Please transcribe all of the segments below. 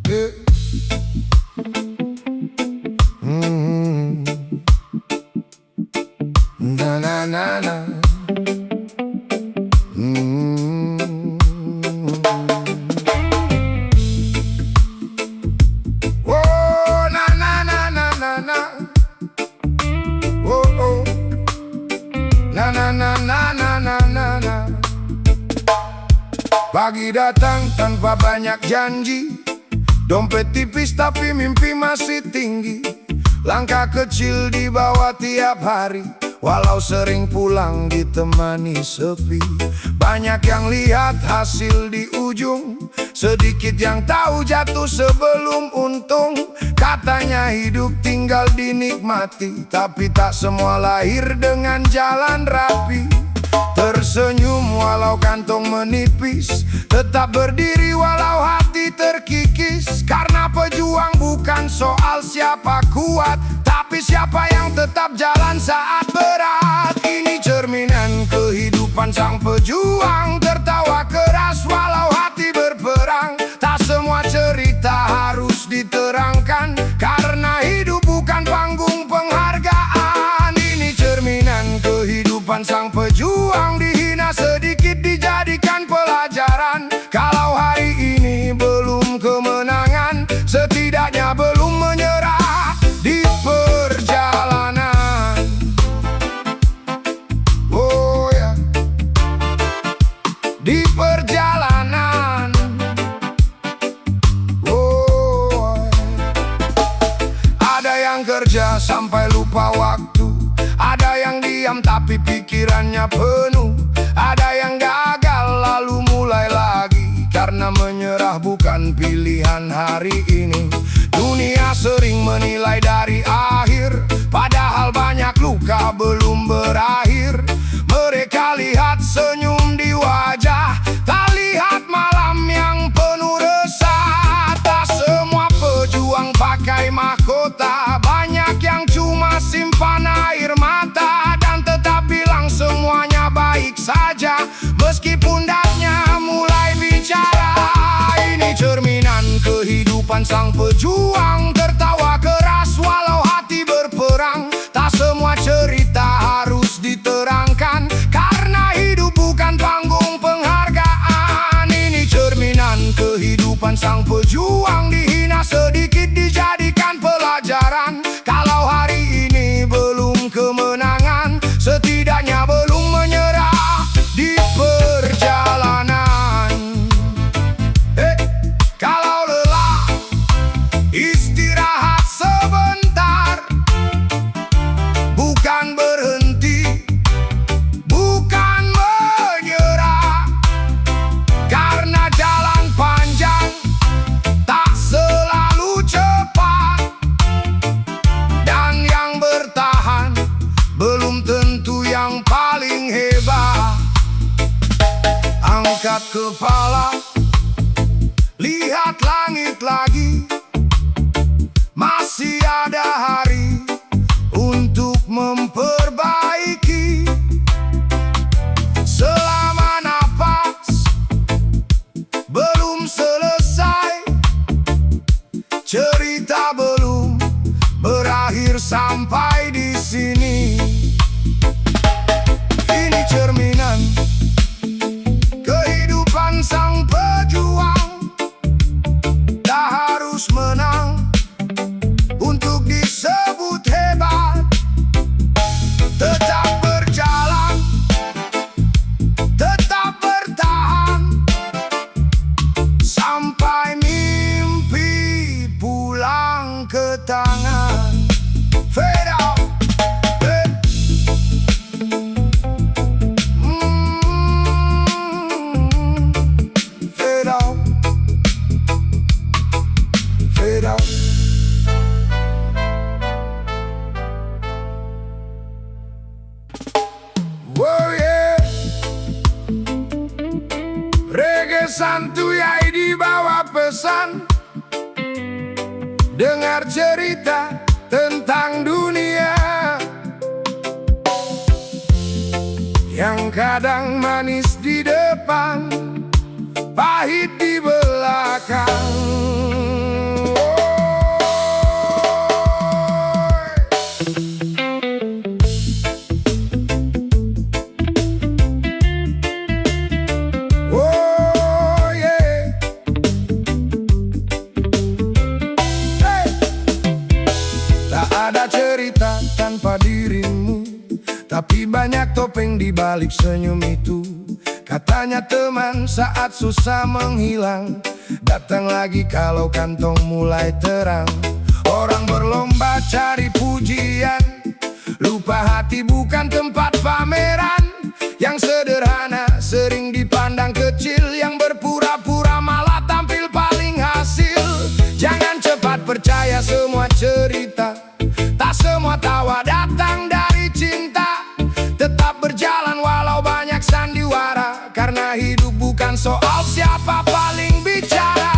Yeah. Na na na na. Oh na na na na na na. Oh oh. Na na na na na na na na. Pagi datang tanpa banyak janji, dompet tipis tapi mimpi masih tinggi. Langkah kecil dibawa tiap hari, walau sering pulang ditemani sepi. Banyak yang lihat hasil di ujung, sedikit yang tahu jatuh sebelum untung. Katanya hidup tinggal dinikmati, tapi tak semua lahir dengan jalan rapi. Tersenyum walau kantong menipis, tetap berdiri walau hati terkikis. Karena pejuang bukan soal siapa kuat, tapi siapa yang tetap jalan saat berat. Ini cerminan kehidupan sang pejuang, tertawa keras walau hati berperang. Tak semua cerita harus diterangkan, karena hidup bukan panggung penghargaan. Ini cerminan kehidupan sang pejuang, dihina sedikit dijadikan pelajaran. Kalau hari ini belum kemenangan, setidaknya belum menyerah di perjalanan. Oh ya, di perjalanan. Oh, ada yang kerja sampai lupa waktu, ada yang diam tapi pikirannya penuh, ada yang gagal lalu mulai lagi, karena menyerah bukan pilihan hari ini. Dunia sering menilai dari akhir, padahal banyak luka belum berakhir. Mereka lihat senyum di wajah, tak lihat malam yang penuh resah. Tak semua pejuang pakai mahkota, banyak yang cuma simpan air mata, dan tetap bilang semuanya baik saja meski pundaknya mulai bicara. Ini cerminan kehidupan sang pejuang, tertawa keras walau hati berperang. Tak semua cerita harus diterangkan, karena hidup bukan panggung penghargaan. Ini cerminan kehidupan sang pejuang, dihina sedikit dijadikan pelajaran. Kalau hari ini belum kemenangan, setidaknya belum menyerah di perjalanan. Kalau lelah, istirahat sebentar, bukan berhenti, bukan menyerah. Karena jalan panjang tak selalu cepat, dan yang bertahan belum tentu yang paling hebat. Angkat kepala, lihat langit lagi, masih ada hari untuk memperbaiki. Selama napas belum selesai, cerita belum berakhir sampai di sini. Ini cerminan kehidupan sang pejuang, tak harus menang untuk disebut hebat. Tetap berjalan, tetap bertahan, sampai mimpi pulang ke tangan. Fade out. Fade out. Fade out. Oh yeah. Reggae santuy dibawa pesan, dengar cerita tentang dunia yang kadang manis di depan, pahit di belakang. Tapi banyak topeng di balik senyum itu. Katanya teman saat susah menghilang, datang lagi kalau kantong mulai terang. Orang berlomba cari pujian, lupa hati bukan tempat pameran. Yang sederhana sering dipandang kecil, yang berpura-pura malah tampil paling hasil. Jangan cepat percaya semua cerita, tak semua tawa datang dari cinta. Tetap berjalan walau banyak sandiwara, karena hidup bukan soal siapa paling bicara.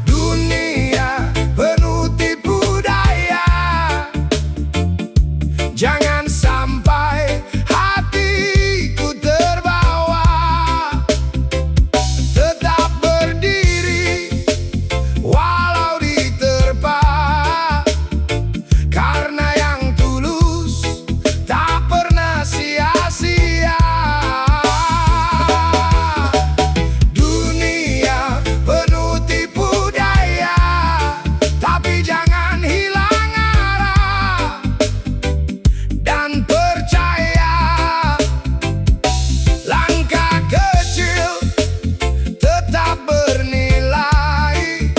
Dunia penuh tipu daya, jangan sampai hatiku terbawa. Tetap berdiri walau diterpa, karena yang tulus tak pernah sia-sia. Dunia penuh tipu daya, tapi jangan hilang arah dan percaya. Langkah kecil tetap bernilai,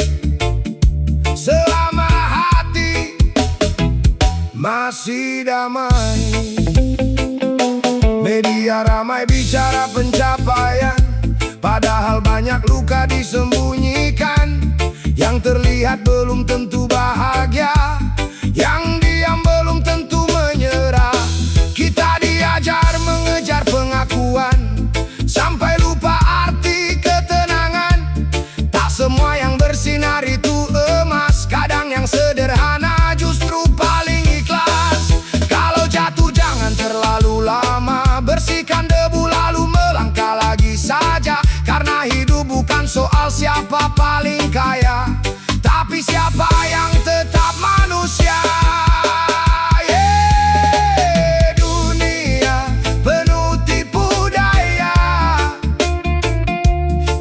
selama hati masih damai. Media ramai bicara pencapaian, padahal banyak luka disembunyikan. Yang terlihat belum tentu bahagia, yang diam belum tentu menyerah. Kita diajar mengejar pengakuan, sampai lupa arti ketenangan. Tak semua yang bersinar itu emas, kadang yang sederhana justru paling ikhlas. Kalau jatuh jangan terlalu lama, bersihkan debu lalu melangkah lagi saja. Karena hidup bukan soal siapa paling kaya, tapi siapa yang tetap manusia. Dunia penuh tipu daya,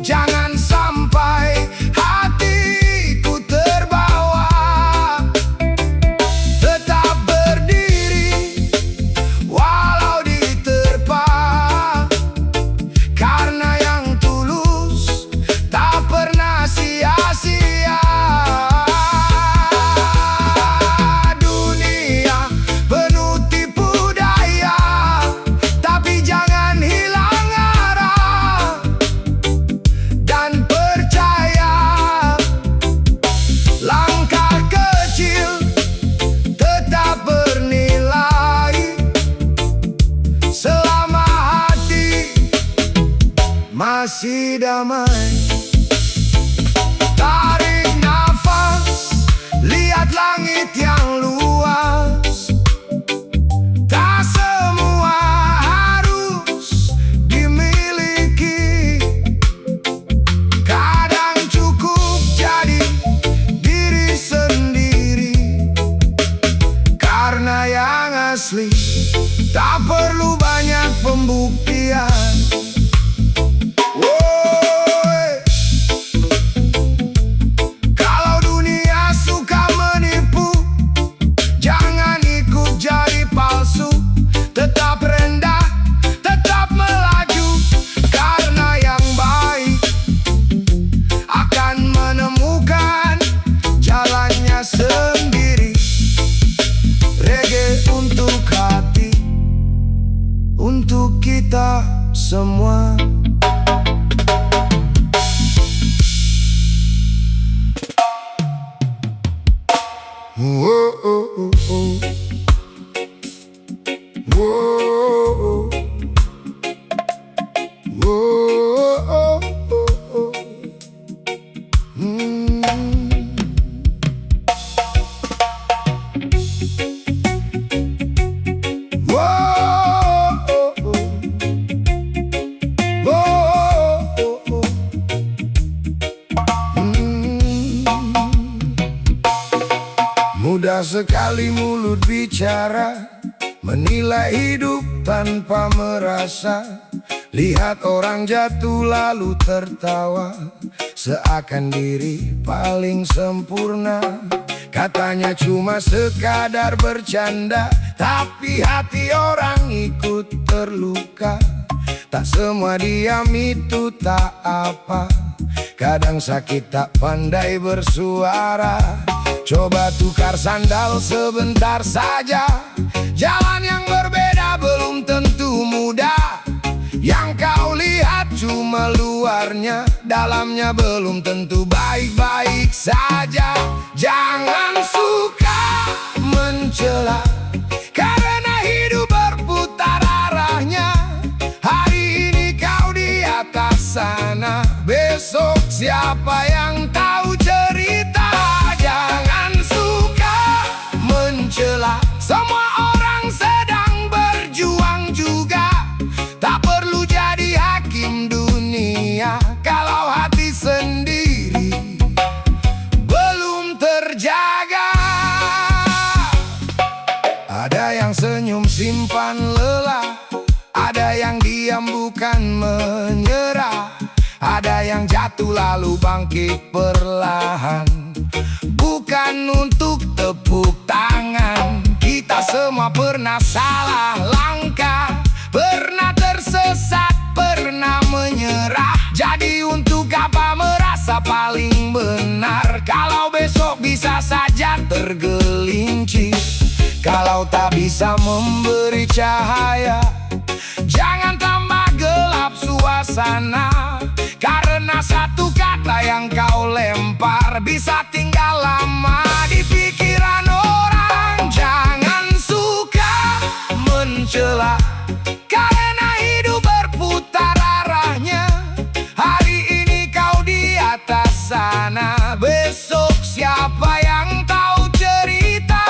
jangan sampai hatiku terbawa. Tetap berdiri walau diterpa, karena yang tulus tak pernah sia-sia. Dunia penuh tipu daya, tapi jangan hilang arah dan percaya. Langkah kecil tetap bernilai, selama hati masih damai. Tarik nafas, lihat langit yang luas. Tak semua harus dimiliki, kadang cukup jadi diri sendiri. Karena yang asli tak perlu banyak pembuktian. Woi, kalau dunia suka menipu, jangan ikut jadi palsu. Tetap rendah, tetap melaju, karena yang baik akan menemukan jalannya sendiri. Reggae untuk hati, untuk kita semua. Whoa, oh, oh, oh. Whoa, whoa, oh, oh, oh. Mudah sekali mulut bicara, menilai hidup tanpa merasa. Lihat orang jatuh lalu tertawa, seakan diri paling sempurna. Katanya cuma sekadar bercanda, tapi hati orang ikut terluka. Tak semua diam itu tak apa, kadang sakit tak pandai bersuara. Coba tukar sandal sebentar saja, jalan yang berbeda belum tentu mudah. Yang kau lihat cuma luarnya, dalamnya belum tentu baik-baik saja. Jangan suka mencela, karena hidup berputar arahnya. Hari ini kau di atas sana, besok siapa yang tahu cerita. Jangan suka mencela, semua orang sedang berjuang juga. Tak perlu jadi hakim dunia kalau hati sendiri belum terjaga. Ada yang senyum simpan lelah, ada yang diam bukan menyerah, ada yang jatuh lalu bangkit perlahan, bukan untuk tepuk tangan. Kita semua pernah salah langkah, pernah tersesat, pernah menyerah. Jadi untuk apa merasa paling benar, kalau besok bisa saja tergelincir. Kalau tak bisa memberi cahaya, jangan tambah gelap suasana. Karena satu kata yang kau lempar bisa tinggal lama di pikiran orang. Jangan suka mencela, karena hidup berputar arahnya. Hari ini kau di atas sana, besok siapa yang tahu cerita.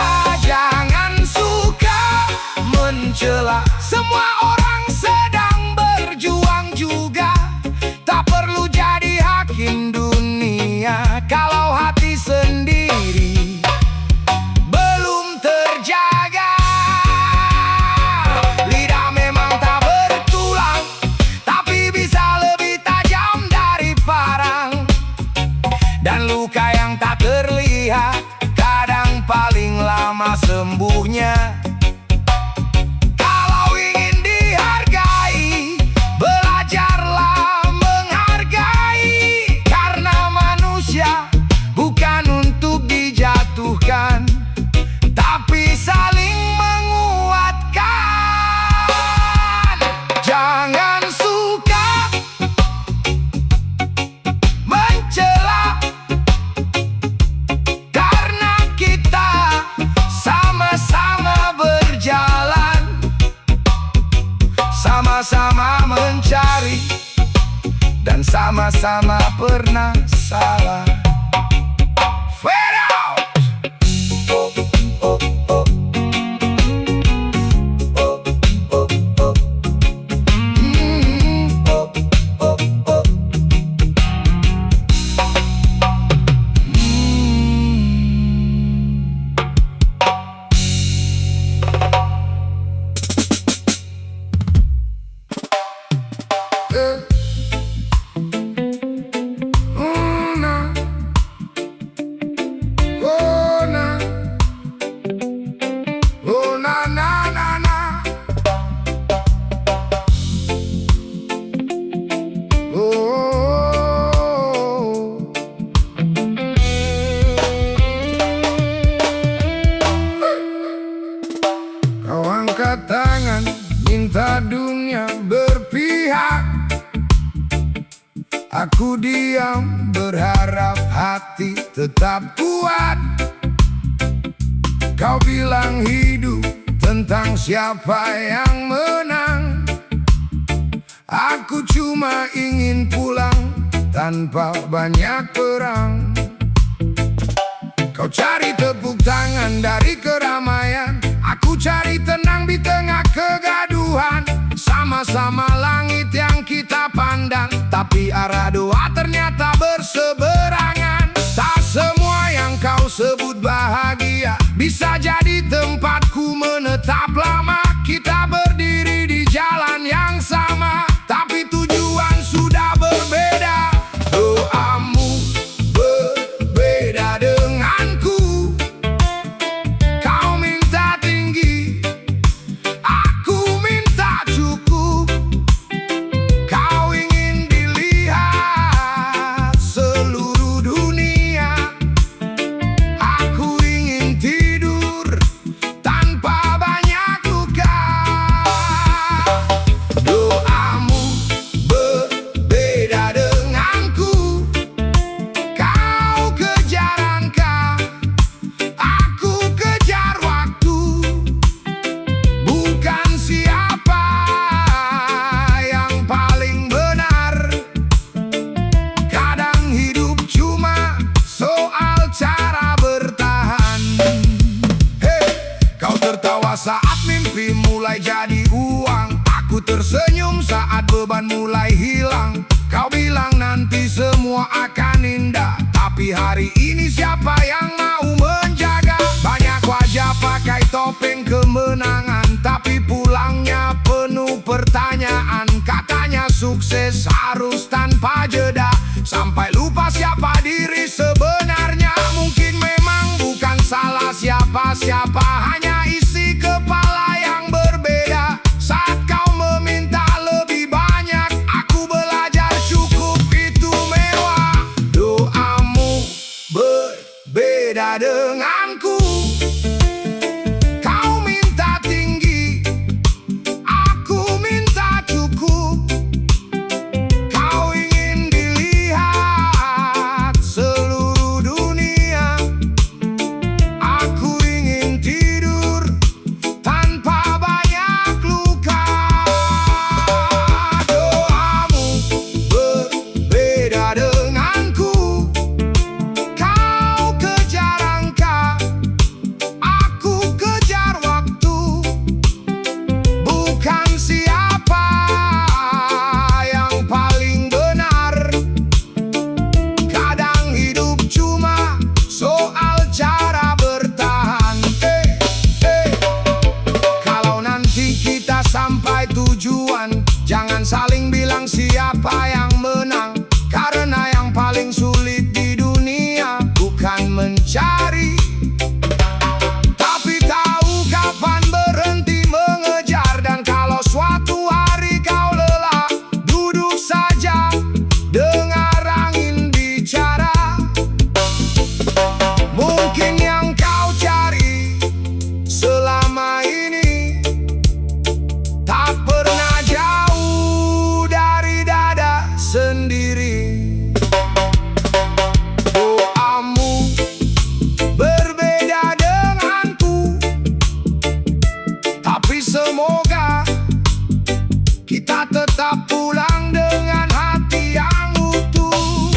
Jangan suka mencela, semua orang sedang berjuang juga. Tak perlu jadi hakim dunia kalau hati sendiri belum terjaga. Lidah memang tak bertulang, tapi bisa lebih tajam dari parang. Dan luka yang tak terlihat kadang paling lama sembuhnya. Kalau ingin dihargai, belajarlah menghargai. Karena manusia bukan untuk dijatuhkan, tapi saling menguatkan. Jangan suka mencela, karena kita sama-sama berjalan, sama-sama mencari, dan sama-sama pernah salah. Fade out. Kau angkat tangan, minta dunia berpihak. Aku diam, berharap hati tetap kuat. Kau bilang hidup tentang siapa yang menang. Aku cuma ingin pulang tanpa banyak perang. Kau cari tepuk tangan dari keramaian, aku cari tenang di tengah kegaduhan. Sama-sama langit yang kita pandang, tapi arah doa ternyata berseberangan. Tak semua yang kau sebut bahagia bisa jadi tempatku menetap lama. Kita berdiri di jalan yang sama, tapi tujuan sudah berbeda. Doamu berbeda denganku, jadi uang. Aku tersenyum saat beban mulai hilang. Kau bilang nanti semua akan indah, tapi hari ini siapa yang mau menjaga? Banyak wajah pakai topeng kemenangan, tapi pulangnya penuh pertanyaan. Katanya sukses harus tanpa jeda, sampai lupa siapa diri sebenarnya. Mungkin memang bukan salah siapa-siapa, hanya isi kepala yang berbeda. Saat kau meminta lebih banyak, aku belajar cukup itu mewah. Doamu berbeda denganku. Kau minta tinggi, aku minta cukup. Kau ingin dilihat seluruh dunia, aku ingin tidur tanpa banyak luka. Doamu berbeda denganku. Kau kejar angka, aku kejar waktu. Bukan siapa yang paling benar, kadang hidup cuma soal cara bertahan. Kalau nanti kita sampai tujuan, jangan saling bilang siapa yang menang, karena yang paling sulit di dunia bukan mencari, tapi tahu kapan berhenti mengejar. Dan kalau suatu hari kau lelah, duduk saja, dengar angin bicara. Mungkin yang kau cari selama ini tak pernah jauh dari dada sendiri. Doamu berbeda denganku, tapi semoga kita tetap pulang dengan hati yang utuh.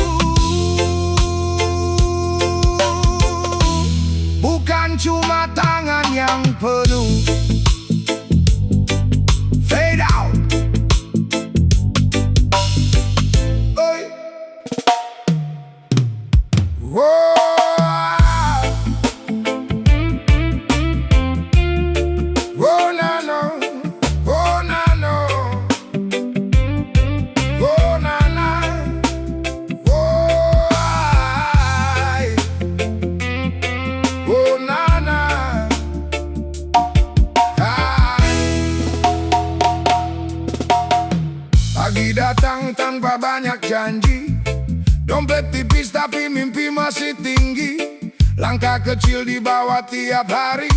Bukan cuma tangan yang penuh. Fade out. Oi. Whoa. Oh na no, oh na no, oh na na, oh ay, oh na na, ay. Pagi datang tanpa banyak janji, dompet tipis tapi mimpi masih tinggi. Langkah kecil dibawa tiap hari,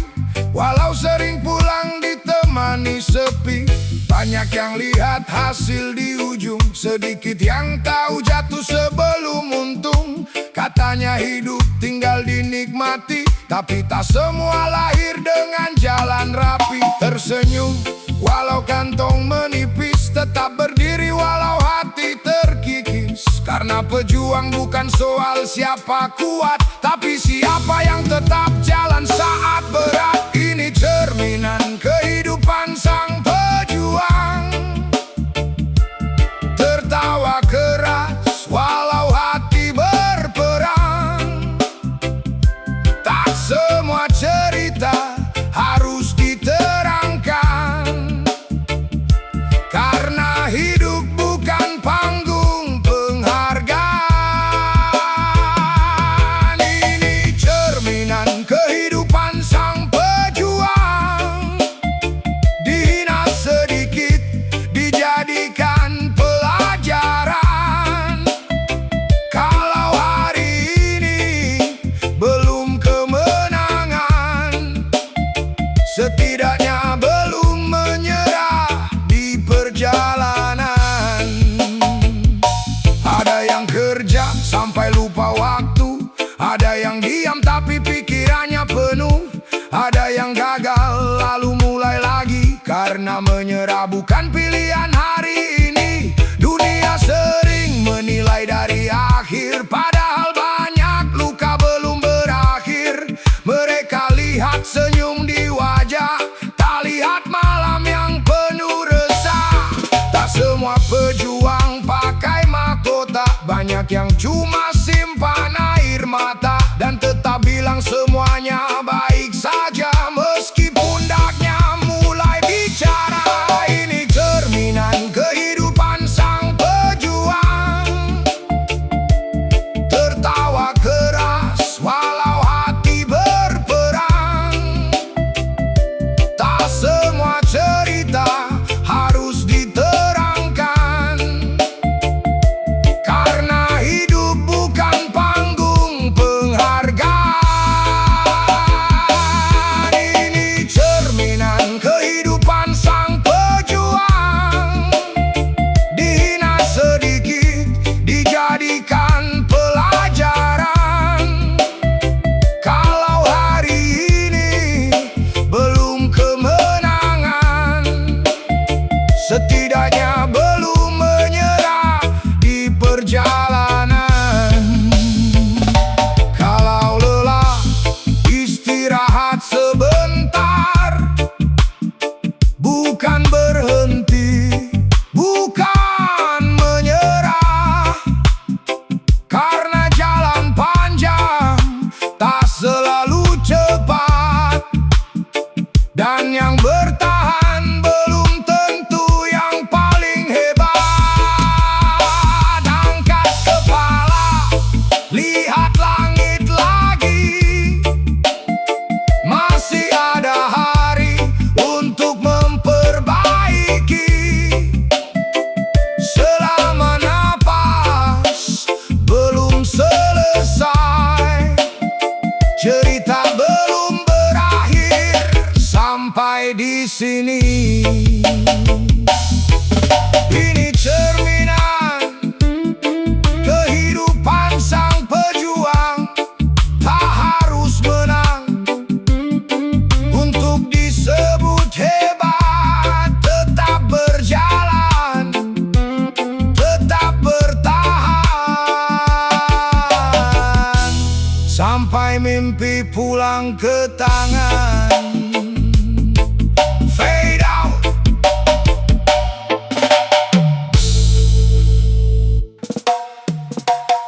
walau sering pulang ditemani sepi. Banyak yang lihat hasil di ujung, sedikit yang tahu jatuh sebelum untung. Katanya hidup tinggal dinikmati, tapi tak semua lahir dengan jalan rapi. Tersenyum walau kantong menipis, tetap berdiri walau hati terkikis. Karena pejuang bukan soal siapa kuat, tapi siapa yang tetap jalan saat berat. Ini cerminan kehidupan sang pejuang, tertawa keras walau hati berperang. Tak semua cerita harus diterangkan, karena hidup bukan panggung penghargaan. Ini cerminan kehidupan sang pejuang, cuma simpan air mata dan tetap bilang semuanya baik saja. Meski pundaknya mulai bicara, ini cerminan kehidupan sang pejuang. Tertawa keras walau hati berperang. Tak semua cerita harus diterangkan, karena hidup bukan panggung penghargaan. Ini cerminan kehidupan sang pejuang. Dihina sedikit, dijadikan pelajaran. Kalau hari ini belum kemenangan, setidaknya belum menyerah di perjalanan. Kalau lelah, istirahat sebentar. Bukan berhenti, bukan menyerah, karena jalan panjang tak selalu cepat. Dan yang bertahan belum tentu yang paling hebat. Angkat kepala, lihat langit lagi. Masih ada hari untuk memperbaiki. Selama napas belum selesai, cerita belum berakhir sampai di sini. Ini cerminan kehidupan sang pejuang. Tak harus menang untuk disebut hebat. Tetap berjalan, tetap bertahan, sampai mimpi pulang ke tangan. Fade out.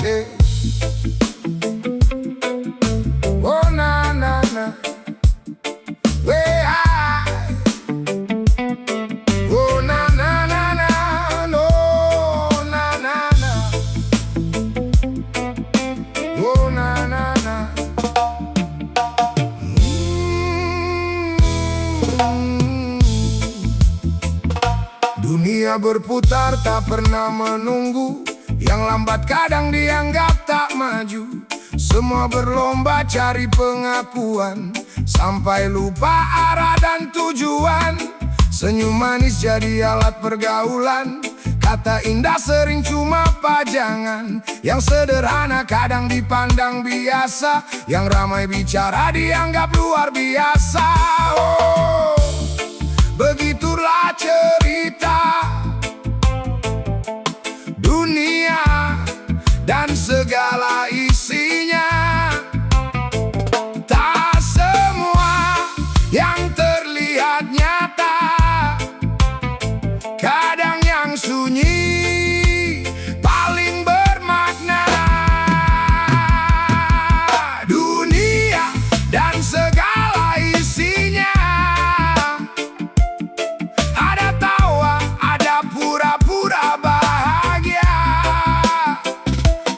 Eh. Oh na na na, way high. Oh na na na na, no na na na. Oh na na na. Dunia berputar tak pernah menunggu. Yang lambat kadang dianggap tak maju. Semua berlomba cari pengakuan, sampai lupa arah dan tujuan. Senyum manis jadi alat pergaulan. Kata indah sering cuma pajangan. Yang sederhana kadang dipandang biasa. Yang ramai bicara dianggap luar biasa. Oh, begitulah cerita dunia dan segala isinya. Tak semua yang terlihat nyata, kadang yang sunyi paling bermakna. Dunia dan segala isinya, ada tawa, ada pura-pura bahagia.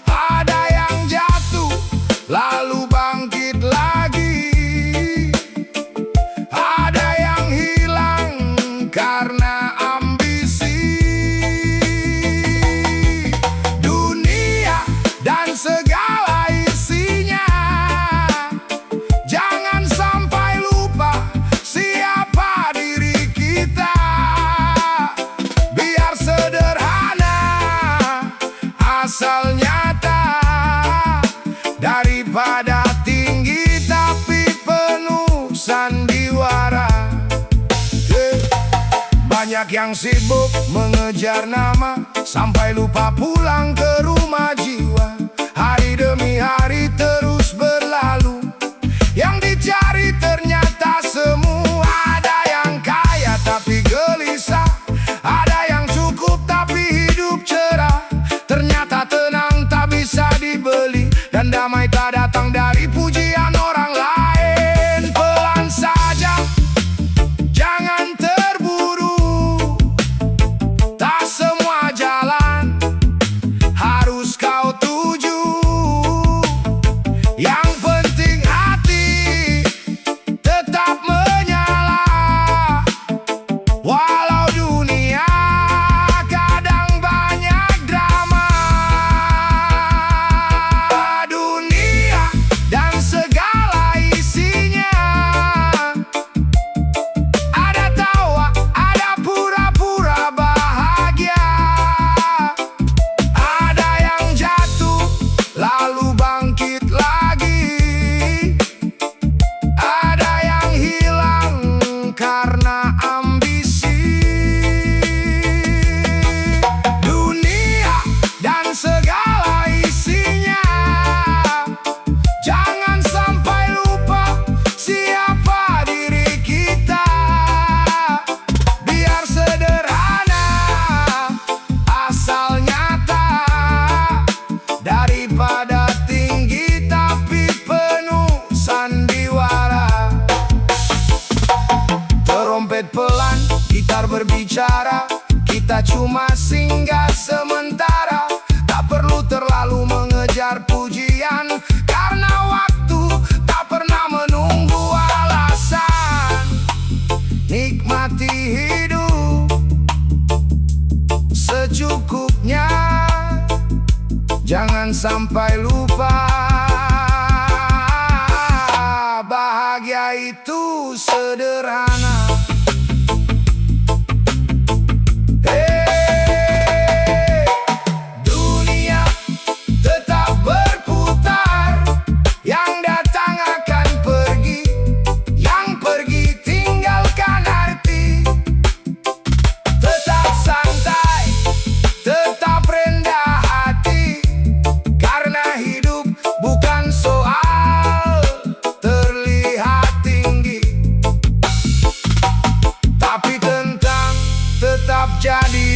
Ada yang jatuh lalu bangkit lagi. Ada yang hilang karena ambisi. Dunia dan segala isinya, jangan sampai lupa siapa diri kita. Biar sederhana asal nyata, daripada tinggi tapi penuh sandiwara. Banyak yang sibuk mengejar nama, sampai lupa pulang ke rumah jiwa. Hari demi hari terus berlalu, yang dicari ternyata semu. Ada yang kaya tapi gelisah, ada yang cukup tapi hidup cerah. Ternyata tenang tak bisa Dan damai tak datang dari pujian orang lain. Pelan saja, jangan terburu. Tak semua jalan harus kau tuju. Yang penting hati tetap menyala. Walau dunia kadang banyak drama. Dunia dan segala isinya, ada tawa, ada pura-pura bahagia. Ada yang jatuh lalu bangkit lagi. Ada yang hilang karena ambisi. Dunia dan segala isinya, jangan sampai lupa siapa diri kita. Biar sederhana asal nyata, daripada tinggi tapi penuh sandiwara. Terompet pelan, gitar berbicara, kita cuma singgah sementara. Tak perlu terlalu mengejar pujian, karena waktu tak pernah menunggu alasan. Nikmati hidup secukupnya, jangan sampai lupa bahagia itu sederhana. Dunia tetap berputar, yang datang akan pergi, yang pergi tinggalkan arti. Tetap santai, tetap rendah hati, karena hidup bukan soal terlihat tinggi, tapi tentang tetap jadi